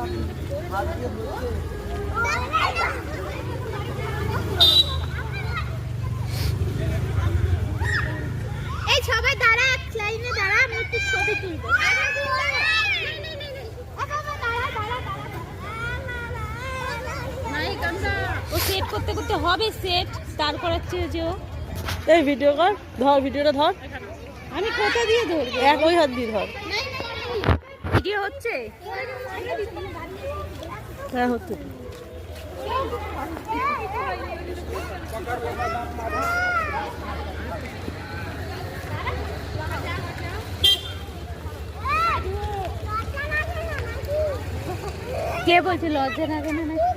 এই সবাই দাঁড়া, এক লাইনে দাঁড়া, আমি একটু ছবি তুলবো। ও সেট করতে করতে হবে সেট, তার করাচ্ছে যে ও। এই ভিডিও কর, ধর ভিডিওটা ধর। আমি কোথা দিয়ে ধরবো? এক ওই হাত দিয়ে ধর। ভিডিও হচ্ছে? হ্যাঁ হচ্ছে। কে বলছে লজ্জা লাগে না নাকি?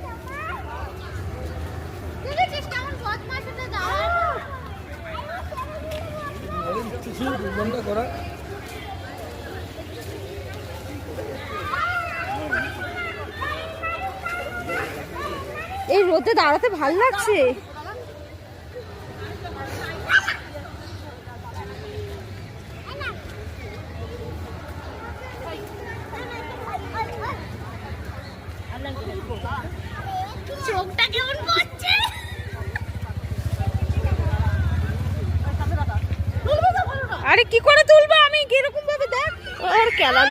এই রোদে দাঁড়াতে ভাল লাগছে। চোখটা কেমন করছে? আরে কি করে তুলবো আমি, কিরকম ভাবে দেখ ওর খেলা।